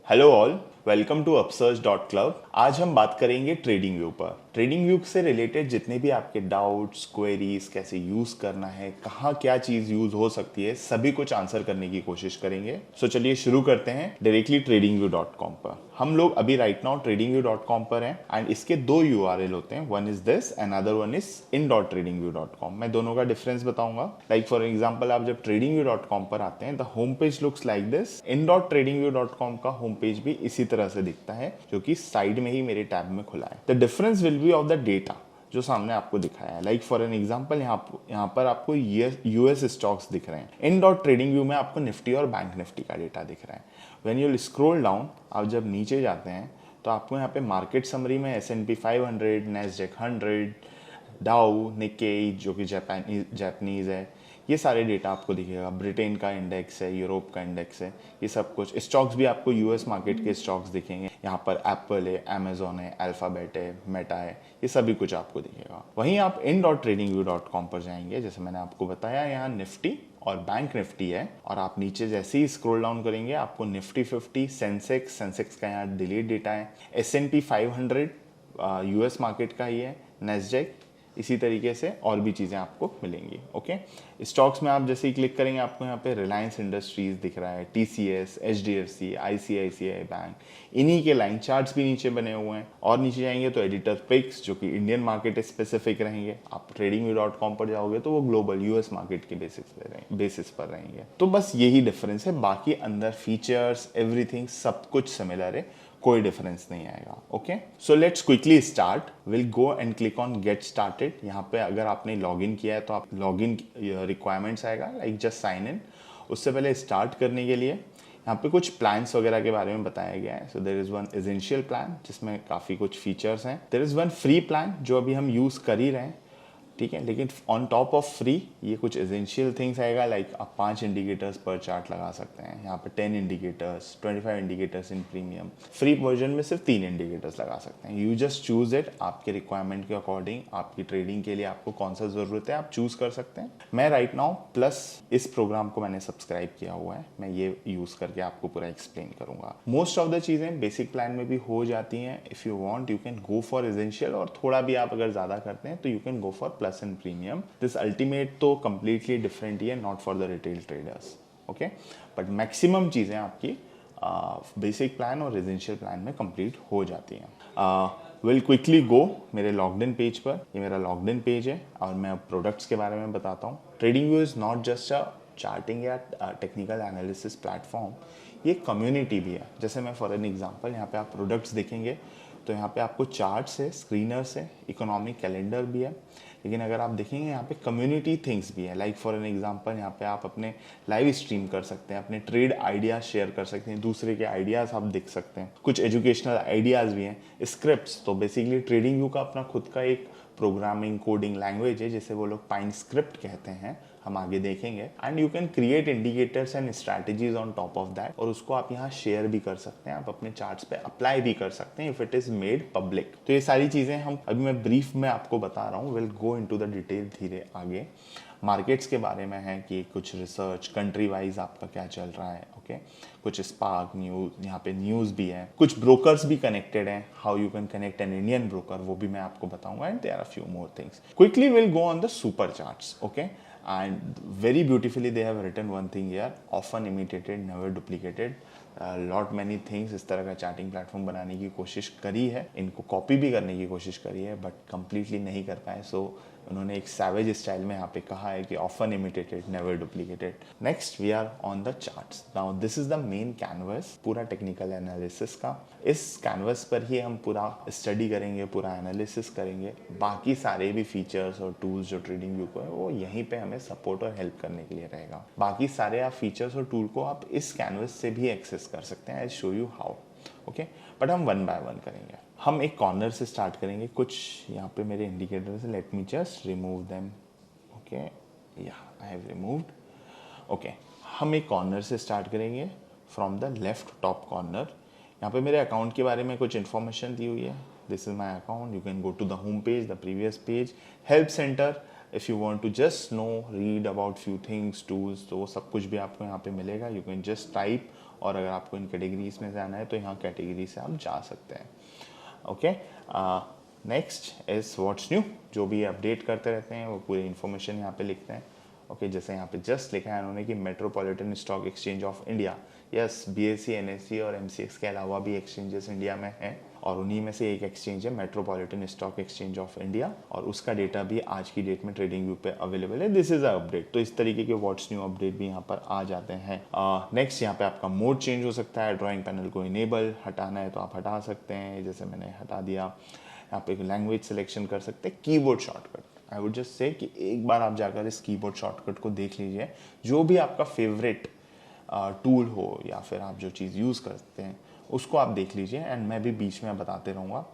Hello all, welcome to upsurge.club। आज हम बात करेंगे ट्रेडिंग व्यू पर। ट्रेडिंग व्यू से रिलेटेड जितने भी आपके डाउट्स, क्वेरीज, कैसे यूज करना है, कहाँ क्या चीज यूज हो सकती है, सभी कुछ आंसर करने की कोशिश करेंगे। सो चलिए शुरू करते हैं डायरेक्टली tradingview.com पर। हम लोग अभी राइट नाउ tradingview.com पर हैं एंड इसके दो URL होते हैं, one is this and other one is in.tradingview.com। मैं दोनों का डिफरेंस बताऊंगा। लाइक फॉर एग्जांपल, आप जब tradingview.com पर आते हैं, the home page looks like this. in.tradingview.com का होम पेज भी इसी तरह से दिखता है, जो कि साइड में ही मेरे टैब में खुला है। The difference will be of the data जो सामने आपको दिखाया है। लाइक फॉर एन एग्जांपल, यहाँ पर आपको यूएस स्टॉक्स दिख रहे हैं। इन डॉट ट्रेडिंग व्यू में आपको निफ्टी और बैंक निफ्टी का डेटा दिख रहा है। व्हेन यू स्क्रॉल डाउन, आप जब नीचे जाते हैं तो आपको यहाँ पे मार्केट समरी में S&P 500, नैस्डैक 100, डाउ, निक्केई जो कि जापानीज है, ये सारे डेटा आपको दिखेगा। ब्रिटेन का इंडेक्स है, यूरोप का इंडेक्स है, ये सब कुछ। स्टॉक्स भी आपको यूएस मार्केट के स्टॉक्स दिखेंगे। यहाँ पर एप्पल है, अमेजोन है, अल्फाबेट है, मेटा है, ये सभी कुछ आपको दिखेगा। वहीं आप in.tradingview.com पर जाएंगे, जैसे मैंने आपको बताया, यहाँ निफ्टी और बैंक निफ्टी है। और आप नीचे जैसे ही स्क्रॉल डाउन करेंगे, आपको निफ्टी 50, सेंसेक्स का यहाँ डिलीट डेटा है, S&P 500 यूएस मार्केट का ही है, नेस्डैक, इसी तरीके से और भी चीज़ें आपको मिलेंगी। ओके, स्टॉक्स में आप जैसे ही क्लिक करेंगे, आपको यहाँ पे रिलायंस इंडस्ट्रीज दिख रहा है, TCS, HDFC, ICICI बैंक, इन्हीं के लाइन चार्ट्स भी नीचे बने हुए हैं। और नीचे जाएंगे तो एडिटर पिक्स, जो कि इंडियन मार्केट स्पेसिफिक रहेंगे। आप tradingview.com पर जाओगे तो वो ग्लोबल यूएस मार्केट के बेसिस पर रहेंगे। तो बस यही डिफरेंस है, बाकी अंदर फीचर्स, एवरीथिंग सब कुछ सिमिलर है, कोई डिफरेंस नहीं आएगा। Okay, so let's quickly start. Will go and click on get started. यहाँ पे अगर आपने लॉगिन किया है तो आप लॉगिन रिक्वायरमेंट्स आएगा, लाइक जस्ट साइन इन। उससे पहले स्टार्ट करने के लिए यहाँ पे कुछ प्लान्स वगैरह के बारे में बताया गया है। So there is one essential plan जिसमें काफ़ी कुछ फीचर्स हैं। There is one free plan जो अभी हम यूज़ कर ही रहे हैं, ठीक है। लेकिन ऑन टॉप ऑफ फ्री ये कुछ एसेंशियल थिंग्स आएगा, लाइक आप 5 इंडिकेटर्स पर चार्ट लगा सकते हैं। यहाँ पे 10 indicators, 25 indicators in premium. Free version में सिर्फ 3 इंडिकेटर्स लगा सकते हैं। यू जस्ट चूज इट, आपके रिक्वायरमेंट के अकॉर्डिंग, आपकी ट्रेडिंग के लिए आपको कौन सा ज़रूरत है आप चूज कर सकते हैं। मैं राइट नाउ प्लस इस प्रोग्राम को मैंने सब्सक्राइब किया हुआ है, मैं ये यूज़ करके आपको पूरा एक्सप्लेन करूंगा। मोस्ट ऑफ द चीज़ें बेसिक प्लान में भी हो जाती हैं। If you want you can go for essential, और थोड़ा भी आप अगर ज़्यादा करते हैं तो you can go for plus and premium. This ultimate तो कंप्लीटली डिफरेंट ही है, not for the retail traders. Okay, but maximum चीज़ें आपकी बेसिक प्लान और रेजिडेंशियल प्लान में कंप्लीट हो जाती हैं। विल क्विकली गो मेरे लॉग्ड इन पेज पर। ये मेरा लॉग्ड इन पेज है और मैं अब प्रोडक्ट्स के बारे में बताता हूँ। Trading view is not just a charting या टेक्निकल एनालिसिस प्लेटफॉर्म, ये कम्युनिटी भी है। जैसे मैं फॉर एन एग्जांपल, यहाँ पे आप प्रोडक्ट्स देखेंगे तो यहाँ पे आपको चार्ट्स है, स्क्रीनर्स है, इकोनॉमिक कैलेंडर भी है। लेकिन अगर आप देखेंगे यहाँ पे कम्युनिटी थिंग्स भी है। लाइक फॉर एन एग्जांपल, यहाँ पे आप अपने लाइव स्ट्रीम कर सकते हैं, अपने ट्रेड आइडियाज शेयर कर सकते हैं, दूसरे के आइडियाज आप देख सकते हैं। कुछ एजुकेशनल आइडियाज भी हैं। स्क्रिप्ट्स तो बेसिकली ट्रेडिंग व्यू का अपना खुद का एक प्रोग्रामिंग कोडिंग लैंग्वेज है, जिसे वो लोग पाइन स्क्रिप्ट कहते हैं, हम आगे देखेंगे। And you can create indicators and strategies on top of that, और उसको आप यहाँ शेयर भी कर सकते हैं, आप अपने चार्ट्स पे अप्लाई भी कर सकते हैं if it is made public. तो ये सारी चीजें हम अभी मैं ब्रीफ में आपको बता रहा हूँ, will go into the detail धीरे आगे। मार्केट्स के बारे में है कि कुछ रिसर्च, कंट्री वाइज आपका क्या चल रहा है, ओके। कुछ स्पार्क न्यूज, यहाँ पे न्यूज भी है। कुछ ब्रोकर्स भी कनेक्टेड हैं, how you can connect an Indian broker, वो भी मैं आपको बताऊंगा। And there are few more things. Quickly will go on the super charts, okay. And very beautifully they have written one thing here: often imitated, never duplicated. Lot many things इस तरह का charting platform बनाने की कोशिश करी है, इनको copy भी करने की कोशिश करी है, बट कंप्लीटली नहीं कर पाए। सो उन्होंने एक सैवेज स्टाइल में यहाँ पे कहा है कि often imitated, never duplicated. Next we are on the charts. Now this is the main canvas पूरा टेक्निकल एनालिसिस का। इस कैनवस पर ही हम पूरा स्टडी करेंगे, पूरा एनालिसिस करेंगे। बाकी सारे भी फीचर्स और टूल्स जो ट्रेडिंग व्यू को है, वो यहीं पे हमें सपोर्ट और हेल्प करने के लिए रहेगा। बाकी सारे आप फीचर्स और टूल को आप इस कैनवस से भी एक्सेस कर सकते हैं। I show you how, okay. But हम वन बाय वन करेंगे। हम एक कॉर्नर से स्टार्ट करेंगे। कुछ यहाँ पे मेरे इंडिकेटर्स हैं, let me just remove them, okay. या आई हैव रिमूव्ड, ओके। हम एक कॉर्नर से स्टार्ट करेंगे, from the left top corner. यहाँ पे मेरे अकाउंट के बारे में कुछ इन्फॉर्मेशन दी हुई है। This is my account, you can go to the home page, the previous page, help centre. If you want to just know, read about few things, tools, तो वो सब कुछ भी आपको यहाँ पे मिलेगा। यू कैन जस्ट टाइप और अगर आपको इन कैटेगरीज में जाना है तो यहाँ कैटेगरी से आप जा सकते हैं। Okay, next is what's new. जो भी अपडेट करते रहते हैं वो पूरी इन्फॉर्मेशन यहाँ पे लिखते हैं। ओके, जैसे यहाँ पे जस्ट लिखा है उन्होंने कि metropolitan stock exchange of India. Yes, BSE, NSE और एमसीएक्स के अलावा भी एक्सचेंजेस इंडिया में हैं और उन्हीं में से एक एक्सचेंज है metropolitan stock exchange of India और उसका डेटा भी आज की डेट में ट्रेडिंग व्यू पे अवेलेबल है। This is a update. तो इस तरीके के व्हाट्स न्यू अपडेट भी यहाँ पर आ जाते हैं। नेक्स्ट यहाँ पे आपका मोड चेंज हो सकता है। ड्राइंग पैनल को इनेबल हटाना है तो आप हटा सकते हैं, जैसे मैंने हटा दिया। यहाँ पे लैंग्वेज सिलेक्शन कर सकते हैं। Keyboard shortcut, I would just say कि एक बार आप जाकर इस कीबोर्ड शॉर्टकट को देख लीजिए। जो भी आपका फेवरेट टूल हो या फिर आप जो चीज़ यूज़ करते हैं उसको आप देख लीजिए एंड मैं भी बीच में बताते रहूँगा।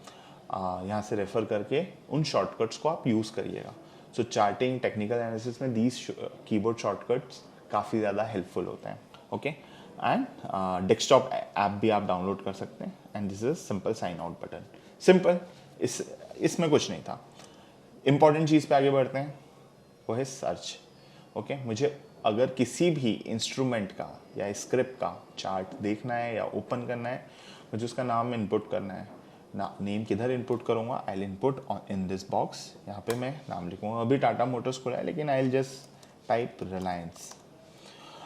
यहाँ से रेफ़र करके उन शॉर्टकट्स को आप यूज़ करिएगा। सो चार्टिंग, टेक्निकल एनालिसिस में दीज कीबोर्ड शॉर्टकट्स काफ़ी ज़्यादा हेल्पफुल होते हैं। ओके, एंड डेस्कटॉप ऐप भी आप डाउनलोड कर सकते हैं and this is simple sign out button. Simple, इसमें कुछ नहीं था। इंपॉर्टेंट चीज़ पे आगे बढ़ते हैं, वो है सर्च। ओके, मुझे अगर किसी भी इंस्ट्रूमेंट का या स्क्रिप्ट का चार्ट देखना है या ओपन करना है, मुझे उसका नाम इनपुट करना है ना। नेम किधर इनपुट करूँगा? I will input in this box. यहाँ पे मैं नाम लिखूँगा। अभी टाटा मोटर्स खुला है लेकिन I will just type Reliance.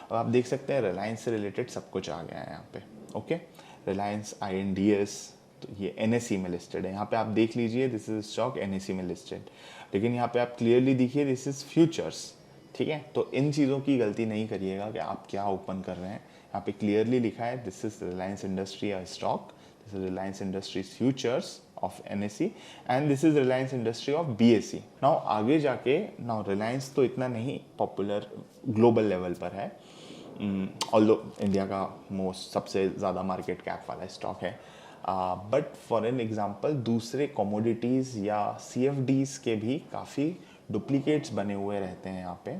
अब आप देख सकते हैं रिलायंस से रिलेटेड सब कुछ आ गया है यहाँ पे। ओके, रिलायंस INDS, तो ये NSE में लिस्टेड है। यहाँ पे आप देख लीजिए, दिस इज स्टॉक NSE में लिस्टेड, लेकिन यहाँ पे आप क्लियरली देखिए दिस इज फ्यूचर्स। ठीक है, तो इन चीज़ों की गलती नहीं करिएगा कि आप क्या ओपन कर रहे हैं। यहाँ पे क्लियरली लिखा है this is Reliance industry stock, this is Reliance industries futures of NSE and this is Reliance industry of BSE। Now आगे जाके, नाउ रिलायंस तो इतना नहीं पॉपुलर ग्लोबल लेवल पर है, ऑल्दो इंडिया का मोस्ट सबसे ज़्यादा मार्केट कैप वाला स्टॉक है, बट फॉर एन एग्जांपल दूसरे कमोडिटीज़ या CFDs के भी काफ़ी डुप्लीकेट्स बने हुए रहते हैं यहाँ पे।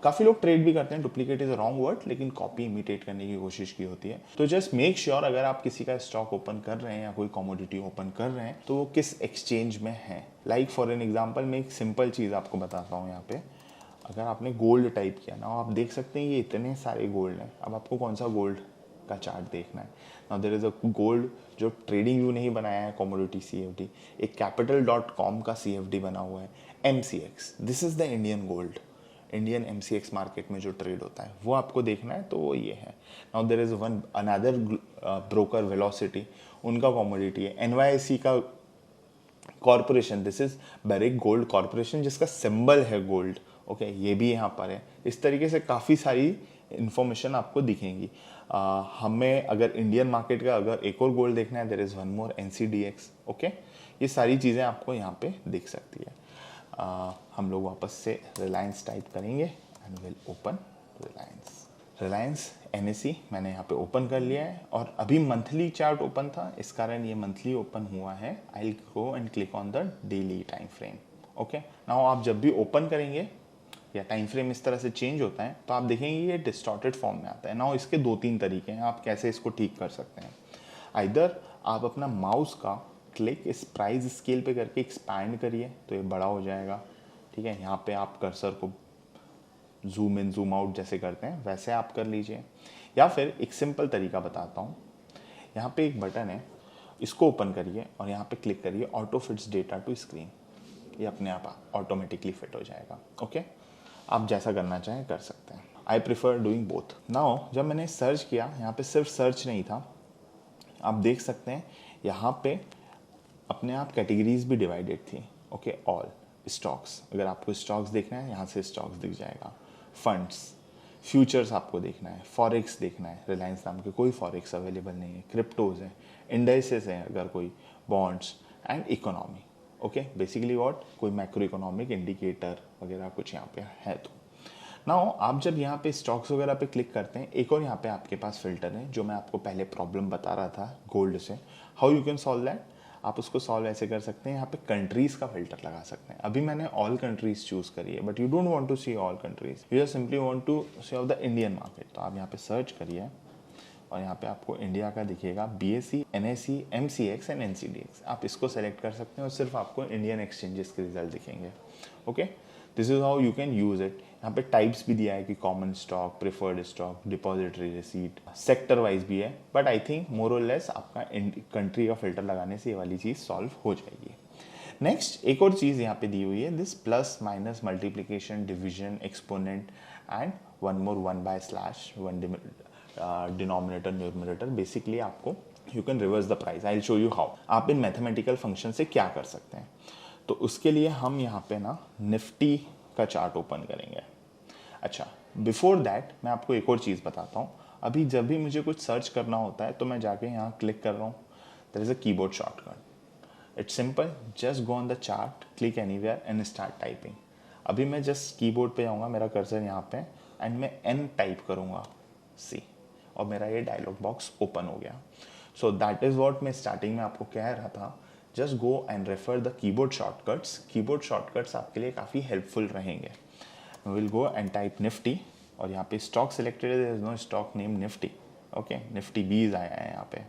काफ़ी लोग ट्रेड भी करते हैं, duplicate is a wrong word, लेकिन कॉपी इमिटेट करने की कोशिश की होती है। तो जस्ट मेक श्योर अगर आप किसी का स्टॉक ओपन कर रहे हैं या कोई कमोडिटी ओपन कर रहे हैं तो वो किस एक्सचेंज में है। लाइक फॉर एन एग्जाम्पल मैं एक सिंपल चीज़ आपको बताता हूँ। यहाँ पे अगर आपने गोल्ड टाइप किया ना, आप देख सकते हैं ये इतने सारे गोल्ड हैं। अब आपको कौन सा गोल्ड का चार्ट देखना है? Now there is a gold जो ट्रेडिंग व्यू नहीं बनाया है, कमोडिटी CFD, एक capital.com का CFD बना हुआ है, MCX। This is the Indian gold, Indian MCX market में जो ट्रेड होता है वो आपको देखना है, तो वो ये है। Now there is one another broker velocity, उनका कमोडिटी है। NYSE का corporation, this is Barrick gold corporation जिसका सिंबल है गोल्ड। ओके, ये भी यहाँ पर है। इस तरीके से काफ़ी सारी इंफॉर्मेशन आपको दिखेंगी। हमें अगर इंडियन मार्केट का अगर एक और गोल्ड देखना है, there is one more NCDX। Okay, ये सारी चीज़ें आपको यहाँ पे दिख सकती है। हम लोग वापस से रिलायंस टाइप करेंगे and will open Reliance NSE मैंने यहाँ पे ओपन कर लिया है और अभी मंथली चार्ट ओपन था, इस कारण ये मंथली ओपन हुआ है। I will go and click on the daily time frame. Okay, now आप जब भी ओपन करेंगे या टाइम फ्रेम इस तरह से चेंज होता है तो आप देखेंगे ये डिस्टॉर्टेड फॉर्म में आता है। नाउ इसके 2-3 तरीके हैं, आप कैसे इसको ठीक कर सकते हैं। आइदर आप अपना माउस का क्लिक इस प्राइस स्केल पे करके एक्सपैंड करिए तो ये बड़ा हो जाएगा। ठीक है, यहाँ पे आप कर्सर को जूम इन जूम आउट जैसे करते हैं वैसे आप कर लीजिए, या फिर एक सिंपल तरीका बताता हूँ। यहाँ पे एक बटन है, इसको ओपन करिए और यहाँ पे क्लिक करिए auto fits data to screen. ये अपने आप ऑटोमेटिकली फिट हो जाएगा। ओके, आप जैसा करना चाहें कर सकते हैं। I prefer doing both. Now जब मैंने सर्च किया, यहाँ पे सिर्फ सर्च नहीं था, आप देख सकते हैं यहाँ पे अपने आप कैटेगरीज भी डिवाइडेड थी। ओके, ऑल स्टॉक्स, अगर आपको स्टॉक्स देखना है यहाँ से स्टॉक्स दिख जाएगा। फंड्स, फ्यूचर्स आपको देखना है, फॉरेक्स देखना है, रिलायंस नाम के कोई फॉरेक्स अवेलेबल नहीं है, क्रिप्टोज है, इंडेसेस हैं अगर कोई, bonds and economy. Okay, basically what, कोई मैक्रो इकोनॉमिक इंडिकेटर वगैरह कुछ यहाँ पे है। तो नाउ आप जब यहाँ पे स्टॉक्स वगैरह पे क्लिक करते हैं, एक और यहाँ पे आपके पास फिल्टर है जो मैं आपको पहले प्रॉब्लम बता रहा था गोल्ड से, how you can solve that. आप उसको सॉल्व ऐसे कर सकते हैं, यहाँ पे कंट्रीज का फिल्टर लगा सकते हैं। अभी मैंने ऑल कंट्रीज चूज करी है, but you don't want to see all countries, you just simply want to see of the Indian market. तो आप यहाँ पे सर्च करिए और यहाँ पे आपको इंडिया का दिखेगा, BSE, NSE, MCX and NCDX। आप इसको सेलेक्ट कर सकते हैं और सिर्फ आपको इंडियन एक्सचेंजेस के रिजल्ट दिखेंगे। Okay, this is how you can use it. यहाँ पे टाइप्स भी दिया है कि common stock, preferred stock, depository receipt, sector wise भी है, बट आई थिंक मोर और लेस आपका कंट्री का फिल्टर लगाने से ये वाली चीज़ सॉल्व हो जाएगी। नेक्स्ट एक और चीज़ यहाँ पे दी हुई है, this plus minus multiplication division exponent and one more one by slash one denominator numerator. Basically आपको you can reverse the price, I will show you how आप इन मैथमेटिकल फंक्शन से क्या कर सकते हैं। तो उसके लिए हम यहाँ पे ना निफ्टी का चार्ट ओपन करेंगे। अच्छा, बिफोर दैट मैं आपको एक और चीज़ बताता हूँ। अभी जब भी मुझे कुछ सर्च करना होता है तो मैं जाके यहाँ क्लिक कर रहा हूँ, there is a keyboard shortcut, it's simple, just go on the chart, click anywhere and start typing. अभी मैं जस्ट कीबोर्ड पे जाऊँगा, मेरा कर्सर यहाँ पे, एंड मैं एन टाइप करूँगा सी, और मेरा ये डायलॉग बॉक्स ओपन हो गया। सो दैट इज़ वॉट मैं स्टार्टिंग में आपको कह रहा था, just go and refer the keyboard shortcuts. Keyboard shortcuts आपके लिए काफ़ी हेल्पफुल रहेंगे। Will go and type Nifty, और यहाँ पे स्टॉक सिलेक्टेड है, there is no stock name Nifty, okay, Nifty bees आया है यहाँ पे।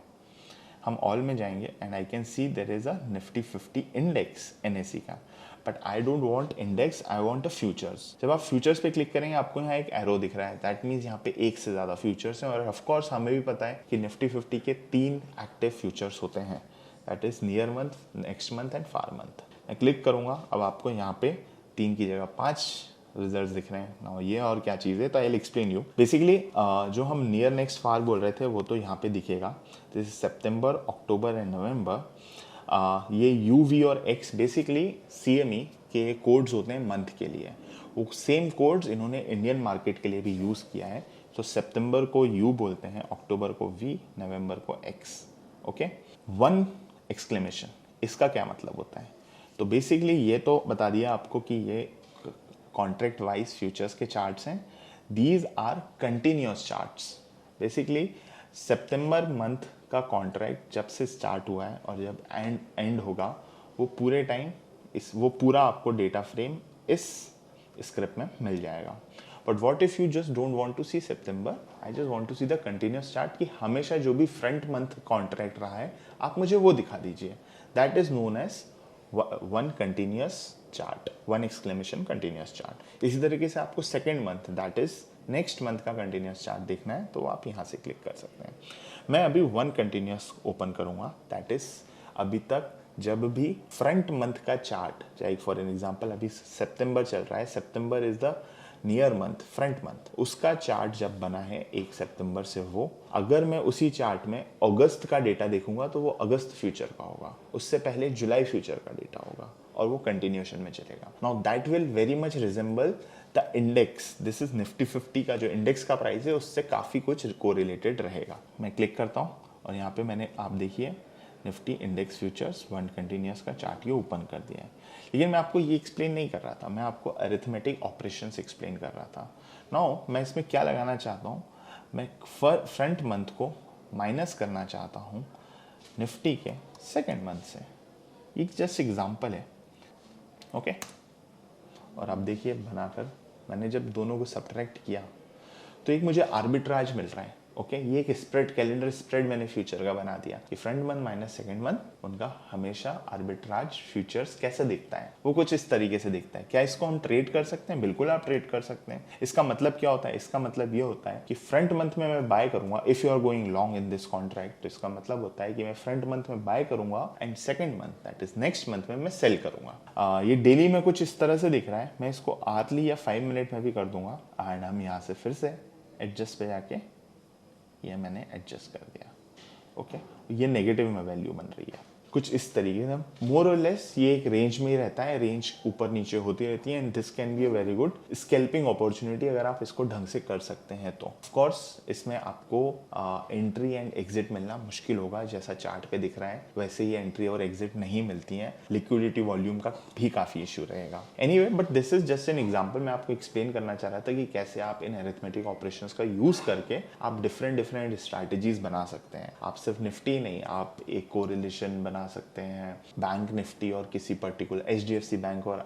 हम ऑल में जाएंगे and I can see there is a Nifty 50 index NSC का, but I don't want index, I want a futures. जब आप फ्यूचर्स पे क्लिक करेंगे आपको यहाँ एक एरो दिख रहा है, दैट मीन्स यहाँ पे एक से ज़्यादा फ्यूचर्स हैं, और ऑफकोर्स हमें भी पता है कि निफ्टी 50 के 3 एक्टिव फ्यूचर्स होते हैं, that is near month, next month and far month. मैं क्लिक करूँगा, अब आपको यहाँ पे 3 की जगह 5 रिजल्ट्स दिख रहे हैं ना। ये और क्या चीज़ है, तो I will explain you. Basically जो हम नियर नेक्स्ट फार बोल रहे थे वो तो यहाँ पे दिखेगा, this September, October and November. ये यू वी और एक्स बेसिकली CME के कोड्स होते हैं मंथ के लिए, वो सेम कोड्स इन्होंने इंडियन मार्केट के लिए भी यूज़ किया है। तो सितंबर को यू बोलते हैं, अक्टूबर को वी, नवंबर को एक्स, ओके। वन एक्सक्लेमेशन, इसका क्या मतलब होता है? तो बेसिकली ये तो बता दिया आपको कि ये कॉन्ट्रैक्ट वाइज फ्यूचर्स के चार्ट्स हैं, these are continuous charts. Basically सितंबर मंथ का कॉन्ट्रैक्ट जब से स्टार्ट हुआ है और जब एंड होगा वो पूरे टाइम वो पूरा आपको डेटा फ्रेम इस स्क्रिप्ट में मिल जाएगा। But what if you just don't want to see September, I just want to see the continuous chart, कि हमेशा जो भी फ्रंट मंथ कॉन्ट्रैक्ट रहा है आप मुझे वो दिखा दीजिए, that is known as one continuous chart, one exclamation continuous chart. इसी तरीके से आपको second month, that is next month का कंटिन्यूस चार्ट देखना है तो आप यहाँ से क्लिक कर सकते हैं। मैं अभी वन कंटिन्यूस ओपन करूँगा, दैट इज अभी तक जब भी फ्रंट मंथ का चार्ट, चाहे फॉर एन एग्जाम्पल अभी सितंबर चल रहा है, सितंबर is the near month, front month, उसका चार्ट जब बना है 1 सितंबर से, वो अगर मैं उसी चार्ट में अगस्त का डेटा देखूंगा तो वो अगस्त फ्यूचर का होगा, उससे पहले जुलाई फ्यूचर का डेटा होगा, और वो कंटिन्यूएशन में चलेगा। Now that will very much resemble the index, this is Nifty 50 का जो इंडेक्स का प्राइस है उससे काफ़ी कुछ कोरिलेटेड रहेगा। मैं क्लिक करता हूँ और यहाँ पे मैंने, आप देखिए, Nifty index futures one continuous का चार्ट ये ओपन कर दिया है। लेकिन मैं आपको ये एक्सप्लेन नहीं कर रहा था, मैं आपको अरिथमेटिक ऑपरेशंस एक्सप्लेन कर रहा था। नाउ मैं इसमें क्या लगाना चाहता हूँ, मैं फ्रंट मंथ को माइनस करना चाहता हूँ निफ्टी के सेकेंड मंथ से। ये जस्ट एग्जाम्पल है, ओके। और आप देखिए बनाकर मैंने जब दोनों को सब्ट्रैक्ट किया तो एक मुझे आर्बिट्राज मिल रहा है, ओके। ये एक स्प्रेड, कैलेंडर स्प्रेड मैंने फ्यूचर का बना दिया कि front month minus second month, उनका हमेशा आर्बिट्राज फ्यूचर्स कैसे दिखता है, वो कुछ इस तरीके से दिखता है। क्या इसको हम ट्रेड कर सकते हैं? बिल्कुल आप ट्रेड कर सकते हैं। इसका मतलब क्या होता है? इसका मतलब ये होता है कि फ्रंट मंथ में मैं बाय करूंगा, if you are going long in this contract, तो इसका मतलब होता है कि मैं फ्रंट मंथ में बाय करूंगा and second month, that is next month में मैं सेल करूंगा। ये डेली में कुछ इस तरह से दिख रहा है। मैं इसको आवर्ली या 5 मिनट में भी कर दूंगा, एंड हम यहाँ से फिर से एडजस्ट पे जाके ये मैंने एडजस्ट कर दिया, ओके। ये नेगेटिव में वैल्यू बन रही है कुछ इस तरीके से। मोर और लेस ये एक रेंज में ही रहता है, रेंज ऊपर नीचे होती रहती है, and this can be a very good scalping opportunity अगर आप इसको ढंग से कर सकते हैं तो। ऑफ कोर्स इसमें आपको एंट्री एंड एग्जिट मिलना मुश्किल होगा, जैसा चार्ट पे दिख रहा है वैसे ही एंट्री और एग्जिट नहीं मिलती हैं, लिक्विडिटी वॉल्यूम का भी काफ़ी इशू रहेगा। Anyway, but this is just an example. मैं आपको एक्सप्लेन करना चाह रहा था कि कैसे आप इन अरिथमेटिक ऑपरेशंस का यूज़ करके आप डिफरेंट स्ट्रैटेजीज बना सकते हैं। आप सिर्फ निफ्टी नहीं, आप एक कोरिलेशन बना सकते हैं बैंक निफ्टी और किसी पर्टिकुलर HDFC बैंक और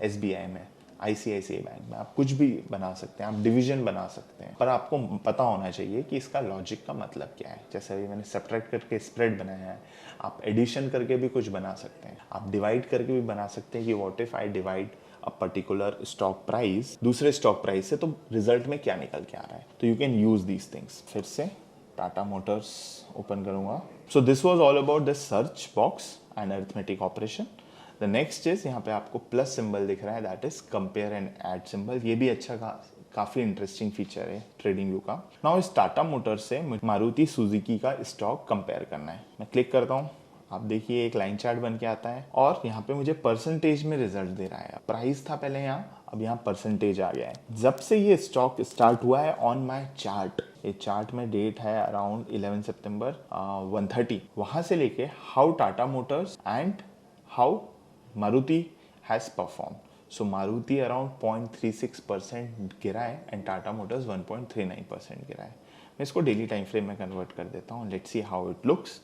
SBI में, ICICI बैंक में, आप कुछ भी बना सकते हैं, आप डिवीजन बना सकते हैं, पर आपको पता होना चाहिए कि इसका लॉजिक का मतलब क्या है। जैसे अभी मैंने सब्ट्रैक्ट करके स्प्रेड बनाया है, आप एडिशन करके भी कुछ बना सकते हैं, आप डिवाइड करके भी बना सकते हैं कि what if I divide a particular stock price दूसरे स्टॉक प्राइस से, तो रिजल्ट में क्या निकल के आ रहा है। तो you can use these things. फिर से टाटा मोटर्स ओपन करूंगा। So this was all about the search box and arithmetic operation. The next is यहाँ पे आपको प्लस सिंबल दिख रहा है, that is compare and add symbol. ये भी अच्छा काफी इंटरेस्टिंग फीचर है ट्रेडिंग व्यू का। नाउ इस टाटा मोटर्स से मारुति सुजुकी का स्टॉक कंपेयर करना है। मैं क्लिक करता हूँ, आप देखिए एक लाइन चार्ट बन के आता है और यहाँ पे मुझे परसेंटेज में रिजल्ट दे रहा है। प्राइस था पहले यहाँ, अब यहाँ परसेंटेज आ गया है। जब से ये स्टॉक स्टार्ट हुआ है ऑन माय चार्ट, ये चार्ट में डेट है अराउंड 11 सितंबर 1:30, वहां से लेके how Tata Motors and how Maruti has perform. So Maruti around 0.36% गिरा है एंड टाटा मोटर्स 1.39% गिरा है। मैं इसको डेली टाइम फ्रेम में कन्वर्ट कर देता हूँ। Let's see how it looks.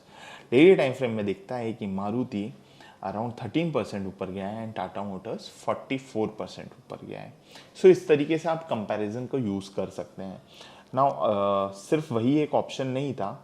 Daily time frame में दिखता है कि मारुति अराउंड 13% ऊपर गया है एंड टाटा मोटर्स 44% ऊपर गया है। सो इस तरीके से आप कंपैरिजन को यूज़ कर सकते हैं। नाउ सिर्फ वही एक ऑप्शन नहीं था,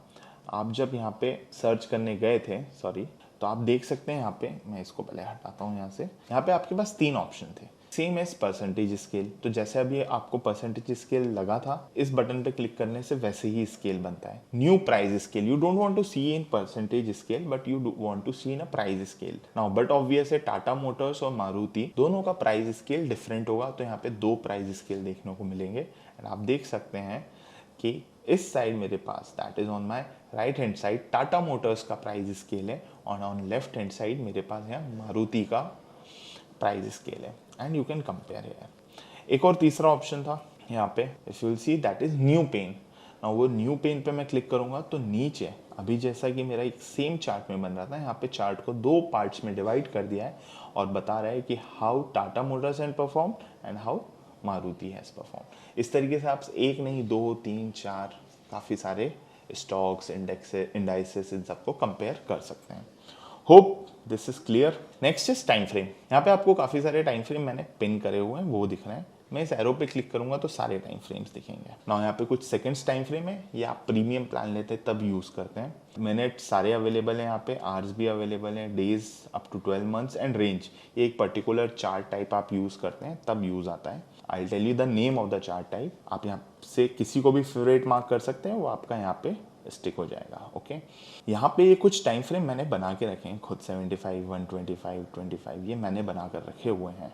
आप जब यहाँ पे सर्च करने गए थे, सॉरी, तो आप देख सकते हैं यहाँ पे, मैं इसको पहले हटाता हूँ यहाँ से, यहाँ पे आपके पास 3 ऑप्शन थे, सेम एज परसेंटेज स्केल। तो जैसे अभी आपको परसेंटेज स्केल लगा था, इस बटन पे क्लिक करने से वैसे ही स्केल बनता है। New price scale, you don't want to see in percentage scale but you want to see in a price scale. Now but obvious है टाटा मोटर्स और मारुति दोनों का प्राइस स्केल डिफरेंट होगा, तो यहाँ पे 2 प्राइस स्केल देखने को मिलेंगे। एंड आप देख सकते हैं कि इस साइड मेरे पास, that is on my right hand side, Tata Motors का प्राइस स्केल है और ऑन लेफ्ट हैंड साइड मेरे पास यहाँ मारुति का प्राइस स्केल है and you can compare here. एक और तीसरा ऑप्शन था यहाँ पे, if you will see that is new pane. ना वो न्यू पेन पे मैं क्लिक करूंगा तो नीचे अभी जैसा कि मेरा एक सेम चार्ट में बन रहा था, यहाँ पे चार्ट को 2 पार्ट्स में डिवाइड कर दिया है और बता रहा है कि how Tata Motors and perform and how Maruti has perform. इस तरीके से आप एक नहीं 2, 3, 4 काफ़ी सारे स्टॉक्स, इंडाइसेस, इन सबको कंपेयर कर सकते हैं। Hope this is clear. Next is time frame. यहाँ पे आपको काफ़ी सारे टाइम फ्रेम मैंने पिन करे हुए हैं, वो दिख रहे हैं। मैं इस एरो पे क्लिक करूंगा तो सारे टाइम फ्रेम्स दिखेंगे। ना यहाँ पे कुछ सेकंड्स टाइम फ्रेम है, ये आप प्रीमियम प्लान लेते हैं तब यूज़ करते हैं। मिनट सारे अवेलेबल हैं यहाँ पे, आवर्स भी अवेलेबल हैं, days up to 12 months and range. ये एक पर्टिकुलर चार्ट टाइप आप यूज़ करते हैं तब यूज़ आता है। I tell you the name of the chart type. आप यहाँ से किसी को भी फेवरेट मार्क कर सकते हैं, वो आपका यहाँ पे स्टिक हो जाएगा। ओके, यहाँ पे ये कुछ टाइम फ्रेम मैंने बना के रखे हैं खुद, 75, 125, 25, ये मैंने बना कर रखे हुए हैं।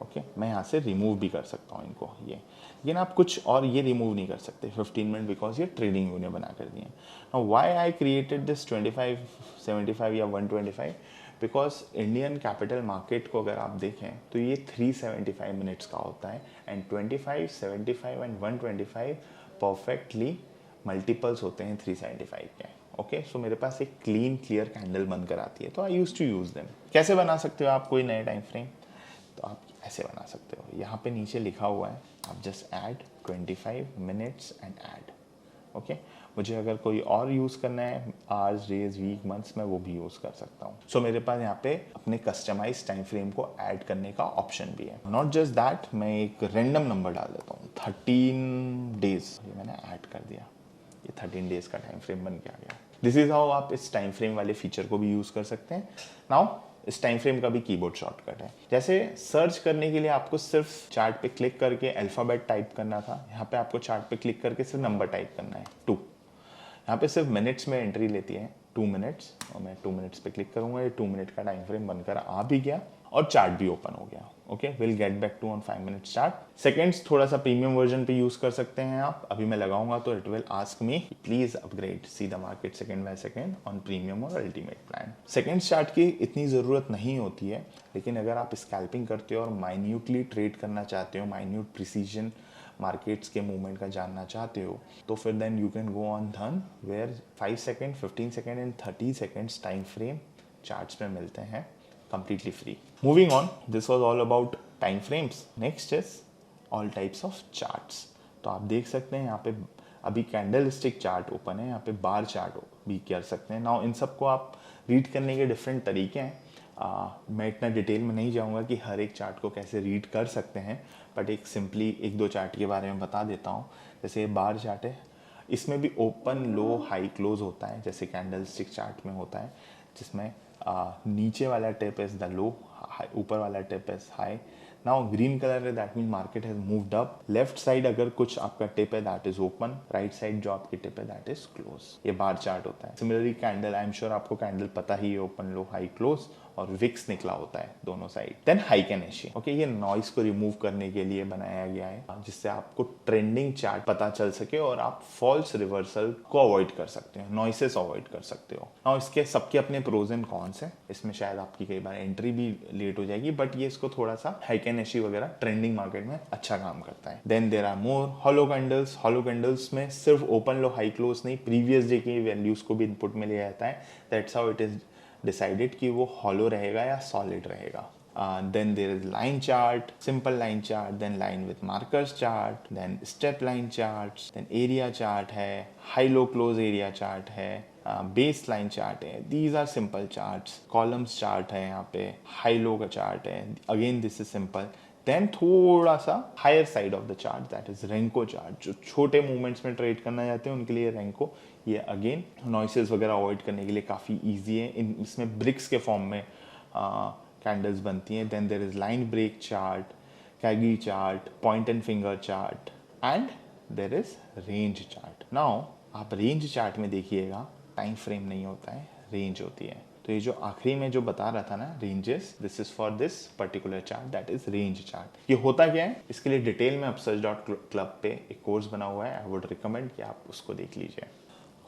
ओके, मैं यहाँ से रिमूव भी कर सकता हूँ इनको, ये, लेकिन आप कुछ और ये रिमूव नहीं कर सकते 15 मिनट, बिकॉज ये ट्रेडिंग व्यू ने बना कर दिए। Now why I created this 25, 75 या 125, बिकॉज इंडियन कैपिटल मार्केट को अगर आप देखें तो ये 375 मिनट्स का होता है एंड 25, 75 एंड 125 परफेक्टली मल्टीपल्स होते हैं 375 के। ओके, सो मेरे पास एक क्लीन क्लियर कैंडल बनकर आती है, तो आई यूज टू यूज देम। कैसे बना सकते हो आप कोई नए टाइम फ्रेम? तो आप ऐसे बना सकते हो, यहाँ पे नीचे लिखा हुआ है, आप just add 25 minutes and add. Okay, मुझे अगर कोई और यूज़ करना है, आवर्स, डेज, वीक, मंथ्स, मैं वो भी यूज़ कर सकता हूँ। सो मेरे पास यहाँ पे अपने कस्टमाइज टाइम फ्रेम को ऐड करने का ऑप्शन भी है। नॉट जस्ट दैट, मैं एक रेंडम नंबर डाल देता हूँ, 13 डेज, ये मैंने ऐड कर दिया, ये 13 डेज का टाइम फ्रेम बन के आ गया। दिस इज हाउ आप इस टाइम फ्रेम वाले फीचर को भी यूज़ कर सकते हैं। नाउ इस टाइम फ्रेम का भी कीबोर्ड शॉर्टकट है। जैसे सर्च करने के लिए आपको सिर्फ चार्ट पे क्लिक करके अल्फाबेट टाइप करना था, यहाँ पे आपको चार्ट पे क्लिक करके सिर्फ नंबर टाइप करना है 2। यहाँ पे सिर्फ मिनट्स में एंट्री लेती है 2 मिनट्स, और मैं 2 मिनट्स पे क्लिक करूंगा, ये 2 मिनट का टाइम फ्रेम बनकर आ भी गया और चार्ट भी ओपन हो गया। Okay, will get back to on 5 minute chart. Seconds थोड़ा सा प्रीमियम वर्जन पे यूज कर सकते हैं आप। अभी मैं लगाऊंगा तो it will ask me please upgrade see the market second by second on premium और अल्टीमेट प्लान। सेकंड्स चार्ट की इतनी जरूरत नहीं होती है, लेकिन अगर आप स्कैल्पिंग करते हो और माइन्यूटली ट्रेड करना चाहते हो, माइन्यूट प्रिसीजन मार्केट्स के मूवमेंट का जानना चाहते हो, तो फिर then you can go on then, where 5 second, 15 second and 30 seconds time frame charts में मिलते हैं completely free. Moving on, this was all about time frames. Next is all types of charts. तो आप देख सकते हैं यहाँ पे अभी कैंडल स्टिक चार्ट ओपन है, यहाँ पे बार चार्ट भी कर सकते हैं। नाउ इन सबको आप रीड करने के डिफरेंट तरीके हैं। मैं इतना डिटेल में नहीं जाऊँगा कि हर एक चार्ट को कैसे रीड कर सकते हैं, बट एक सिंपली 1-2 चार्ट के बारे में बता देता हूँ। जैसे ये बार चार्ट है, इसमें भी ओपन, लो, हाई, क्लोज होता है, जैसे कैंडल स्टिक चार्ट में होता है, जिसमें नीचे वाला टिप इज द लो, ऊपर वाला tip is high, now green colour है, that mean market has moved up. Left side अगर कुछ आपका टिप है that is open, right side जो आपकी टिप है दैट इज क्लोज। ये बार चार्ट होता है। Similarly candle, I am sure आपको कैंडल पता ही है, ओपन लो हाई क्लोज, और विक्स निकला होता है दोनों साइड। देन हाइकेन एशी, ओके, ये नॉइस को रिमूव करने के लिए बनाया गया है, जिससे आपको ट्रेंडिंग चार्ट पता चल सके और आप फॉल्स रिवर्सल को अवॉइड कर सकते हो, नॉइसेस अवॉइड कर सकते हो। और इसके सबके अपने प्रोज एंड कॉन्स है। इसमें शायद आपकी कई बार एंट्री भी लेट हो जाएगी, बट ये इसको थोड़ा सा हाइकेन एशी वगैरह ट्रेंडिंग मार्केट में अच्छा काम करता है। Then there are more hollow candles. Hollow candles में सिर्फ ओपन लो हाई क्लोज नहीं, प्रीवियस डे की वैल्यूज को भी इनपुट में लिया जाता है। That's how it is decided कि वो हॉलो रहेगा या सॉलिड रहेगा। Then there is line chart, simple line chart, then line with markers chart, then step line charts, then area chart है, high low close area chart है, base line chart है। These are simple charts. Columns chart है यहाँ पे, high low का chart है, again this is simple. Then थोड़ा सा higher side of the chart that is renko chart. जो छोटे मूवमेंट्स में ट्रेड करना चाहते हैं उनके लिए रेंको, ये अगेन नॉइसेस वगैरह अवॉइड करने के लिए काफ़ी ईजी है। इसमें ब्रिक्स के फॉर्म में कैंडल्स बनती हैं। Then there is line break chart, kagi chart, point and finger chart, and there is range chart. Now आप रेंज चार्ट में देखिएगा टाइम फ्रेम नहीं होता है, रेंज होती है। तो ये जो आखिरी में जो बता रहा था ना ranges, this is for this particular chart, that is range chart. ये होता क्या है, इसके लिए डिटेल में upsurge.club पे एक कोर्स बना हुआ है, आई वुड रिकमेंड कि आप उसको देख लीजिए।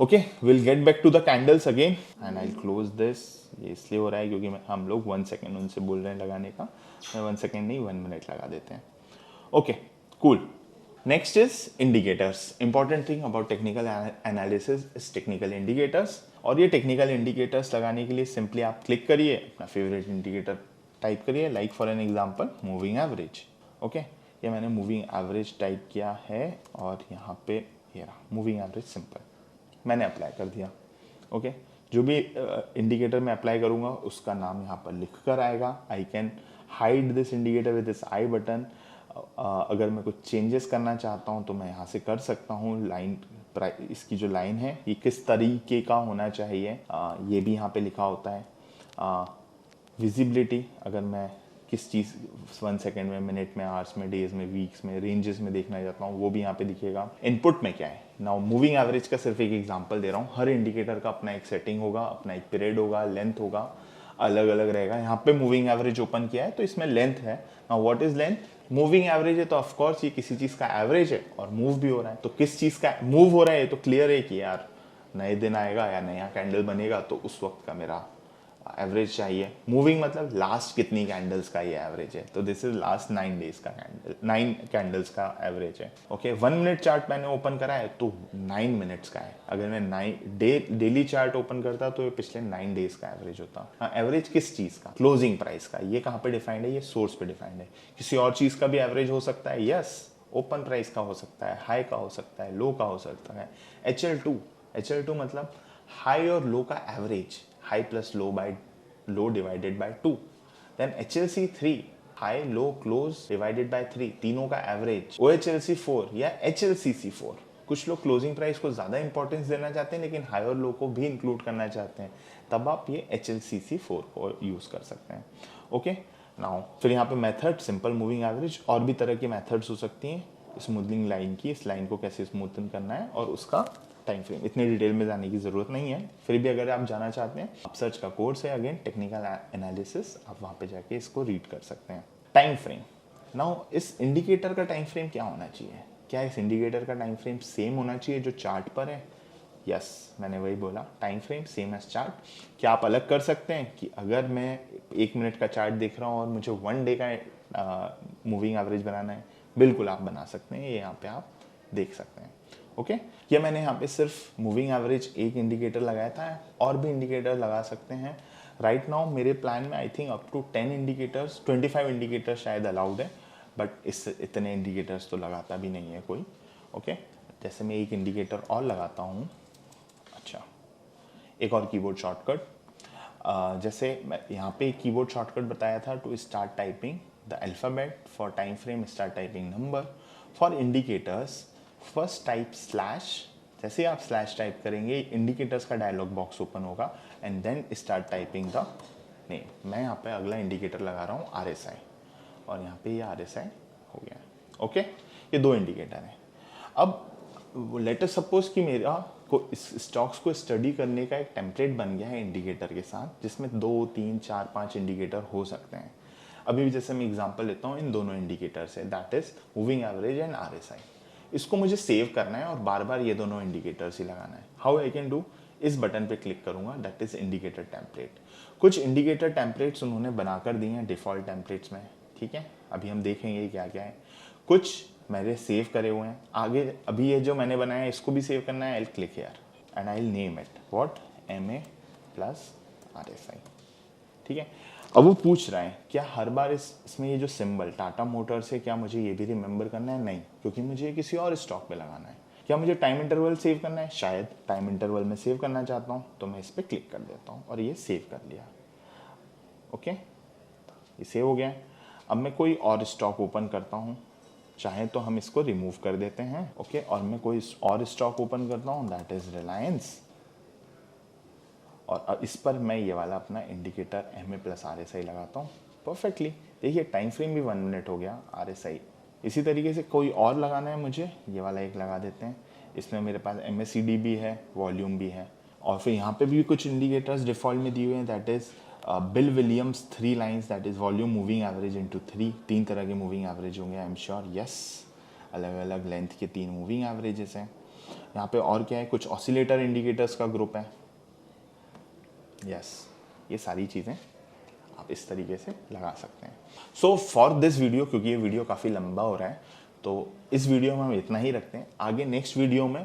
Okay, will get back to the candles again and I close this. ये इसलिए हो रहा है क्योंकि हम लोग 1 सेकेंड उनसे बोल रहे हैं लगाने का, 1 सेकेंड नहीं 1 मिनट लगा देते हैं। Okay, cool. Next is indicators. Important thing about technical analysis is technical indicators. और ये टेक्निकल इंडिकेटर्स लगाने के लिए सिंपली आप क्लिक करिए, अपना फेवरेट इंडिकेटर टाइप करिए, like for an example moving average. Okay, ये मैंने मूविंग एवरेज टाइप किया है और यहाँ पे ये रहा मूविंग एवरेज, सिंपल मैंने अप्लाई कर दिया। ओके, जो भी इंडिकेटर मैं अप्लाई करूँगा उसका नाम यहाँ पर लिख कर आएगा। I can hide this indicator with this I button. अगर मैं कुछ चेंजेस करना चाहता हूँ तो मैं यहाँ से कर सकता हूँ। लाइन, इसकी जो लाइन है ये किस तरीके का होना चाहिए, ये भी यहाँ पे लिखा होता है। विजिबिलिटी, अगर मैं किस चीज़ 1 सेकेंड में, मिनट में, आवर्स में, डेज में, वीक्स में, रेंजेस में देखना चाहता हूँ वो भी यहाँ पे दिखेगा। इनपुट में क्या है, नाउ मूविंग एवरेज का सिर्फ एक एग्जांपल दे रहा हूँ। हर इंडिकेटर का अपना एक सेटिंग होगा, अपना एक पीरियड होगा, लेंथ होगा, अलग अलग रहेगा। यहाँ पे मूविंग एवरेज ओपन किया है तो इसमें लेंथ है। Now what is length, moving average है तो ऑफकोर्स ये किसी चीज़ का एवरेज है और मूव भी हो रहा है। तो किस चीज़ का मूव हो रहा है तो क्लियर है कि यार नए दिन आएगा या नया कैंडल बनेगा तो उस वक्त का मेरा एवरेज चाहिए। मूविंग मतलब लास्ट कितनी कैंडल्स का ये एवरेज है, तो दिस इज लास्ट 9 डेज का कैंडल, 9 कैंडल्स का एवरेज है। ओके, 1 मिनट चार्ट मैंने ओपन करा है तो 9 मिनट्स का है। अगर मैं डेली चार्ट ओपन करता तो ये पिछले 9 डेज का एवरेज होता। हाँ, एवरेज किस चीज़ का, क्लोजिंग प्राइस का। ये कहाँ पे डिफाइंड है, ये सोर्स पे डिफाइंड है। किसी और चीज़ का भी एवरेज हो सकता है, यस, ओपन प्राइस का हो सकता है, हाई का हो सकता है, लो का हो सकता है। HL2 मतलब हाई और लो का average, high plus low divided by 2। Then HLC3 high low close divided by 3, तीनों का एवरेज। OHLC4 या HLCC4, कुछ लोग क्लोजिंग प्राइस को ज़्यादा इंपॉर्टेंस देना चाहते हैं लेकिन हाई और लो को भी इंक्लूड करना चाहते हैं, तब आप ये HLCC4 को यूज़ कर सकते हैं। ओके, नाउ फिर यहाँ पे मेथड, सिंपल मूविंग एवरेज। और भी तरह की मेथड्स हो सकती हैं स्मूथनिंग लाइन की, इस लाइन को कैसे स्मूथन करना है और उसका टाइम फ्रेम। इतने डिटेल में जाने की ज़रूरत नहीं है, फिर भी अगर आप जाना चाहते हैं, अपसर्च का कोर्स है अगेन टेक्निकल एनालिसिस, आप वहाँ पे जाके इसको रीड कर सकते हैं। टाइम फ्रेम, नाउ इस इंडिकेटर का टाइम फ्रेम क्या होना चाहिए, क्या इस इंडिकेटर का टाइम फ्रेम सेम होना चाहिए जो चार्ट पर है। यस, मैंने वही बोला, time frame same as chart. क्या आप अलग कर सकते हैं कि अगर मैं 1 मिनट का चार्ट देख रहा हूँ और मुझे 1 डे का मूविंग एवरेज बनाना है, बिल्कुल आप बना सकते हैं, ये यहाँ पे आप देख सकते हैं। ओके, ये मैंने यहाँ पे सिर्फ मूविंग एवरेज एक इंडिकेटर लगाया था, और भी इंडिकेटर लगा सकते हैं। राइट नाउ मेरे प्लान में I think up to 10 indicators, 25 indicators शायद अलाउड है, बट इससे इतने इंडिकेटर्स तो लगाता भी नहीं है कोई। ओके, जैसे मैं एक इंडिकेटर और लगाता हूँ। अच्छा, एक और कीबोर्ड शॉर्टकट, जैसे मैं यहाँ पे कीबोर्ड शॉर्टकट बताया था, to start typing the alphabet, for time frame start typing number, for indicators first type slash. जैसे आप स्लैश टाइप करेंगे इंडिकेटर्स का डायलॉग बॉक्स ओपन होगा and then start typing the name. मैं यहाँ पे अगला इंडिकेटर लगा रहा हूँ RSI। और यहाँ पे ये RSI हो गया। ओके, ये 2 इंडिकेटर हैं। अब लेट अस सपोज कि मेरा को इस स्टॉक्स को स्टडी करने का एक टेम्पलेट बन गया है इंडिकेटर के साथ, जिसमें 2, 3, 4, 5 इंडिकेटर हो सकते हैं। अभी भी जैसे मैं एग्जांपल लेता हूँ इन दोनों इंडिकेटर से, that is moving average and RSI। इसको मुझे सेव करना है और बार बार ये दोनों इंडिकेटर्स ही लगाना है। हाउ आई कैन डू, इस बटन पे क्लिक करूंगा, दैट इज इंडिकेटर टेम्पलेट। कुछ इंडिकेटर टेम्पलेट्स उन्होंने बनाकर दिए हैं डिफॉल्ट टेम्पलेट्स में, ठीक है। अभी हम देखेंगे क्या क्या है। कुछ मेरे सेव करे हुए हैं। आगे अभी ये जो मैंने बनाया है इसको भी सेव करना है। I click here and I name it what, MA plus RSI, ठीक है। अब वो पूछ रहा है क्या हर बार इसमें ये जो सिंबल टाटा मोटर्स है, क्या मुझे ये भी रिमेंबर करना है? नहीं, क्योंकि मुझे किसी और स्टॉक पे लगाना है। क्या मुझे टाइम इंटरवल सेव करना है? शायद टाइम इंटरवल में सेव करना चाहता हूँ, तो मैं इस पर क्लिक कर देता हूँ और ये सेव कर लिया। ओके, ये सेव हो गया। अब मैं कोई और स्टॉक ओपन करता हूँ, चाहे तो हम इसको रिमूव कर देते हैं। ओके, और मैं कोई और स्टॉक ओपन करता हूँ, दैट इज रिलायंस, और इस पर मैं ये वाला अपना इंडिकेटर MA प्लस RSI लगाता हूँ परफेक्टली। देखिए टाइम फ्रेम भी 1 मिनट हो गया, RSI। इसी तरीके से कोई और लगाना है मुझे, ये वाला एक लगा देते हैं। इसमें मेरे पास MACD भी है, वॉल्यूम भी है, और फिर यहाँ पे भी कुछ इंडिकेटर्स डिफॉल्ट में दिए हुए हैं, that is bill Williams 3 lines, that is volume moving average into 3 तरह के मूविंग एवरेज होंगे, आई एम श्योर, यस। अलग अलग लेंथ के 3 मूविंग एवरेजेस हैं। यहाँ पे और क्या है, कुछ ऑसिलेटर इंडिकेटर्स का ग्रुप है, यस। ये सारी चीज़ें आप इस तरीके से लगा सकते हैं। सो फॉर दिस वीडियो, क्योंकि ये वीडियो काफ़ी लंबा हो रहा है, तो इस वीडियो में हम इतना ही रखते हैं। आगे नेक्स्ट वीडियो में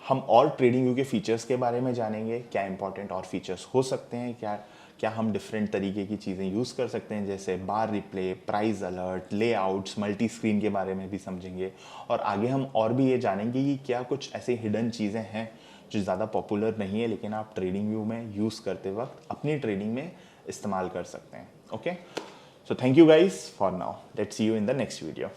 हम और ट्रेडिंग व्यू के फीचर्स के बारे में जानेंगे, क्या इंपॉर्टेंट और फीचर्स हो सकते हैं, क्या क्या हम डिफरेंट तरीके की चीज़ें यूज़ कर सकते हैं, जैसे bar replay, price alert, layouts, multi screen के बारे में भी समझेंगे। और आगे हम और भी ये जानेंगे कि क्या कुछ ऐसे हिडन चीज़ें हैं जो ज़्यादा पॉपुलर नहीं है, लेकिन आप ट्रेडिंग व्यू में यूज़ करते वक्त अपनी ट्रेडिंग में इस्तेमाल कर सकते हैं। Okay, so thank you guys for now, let's see you in the next video.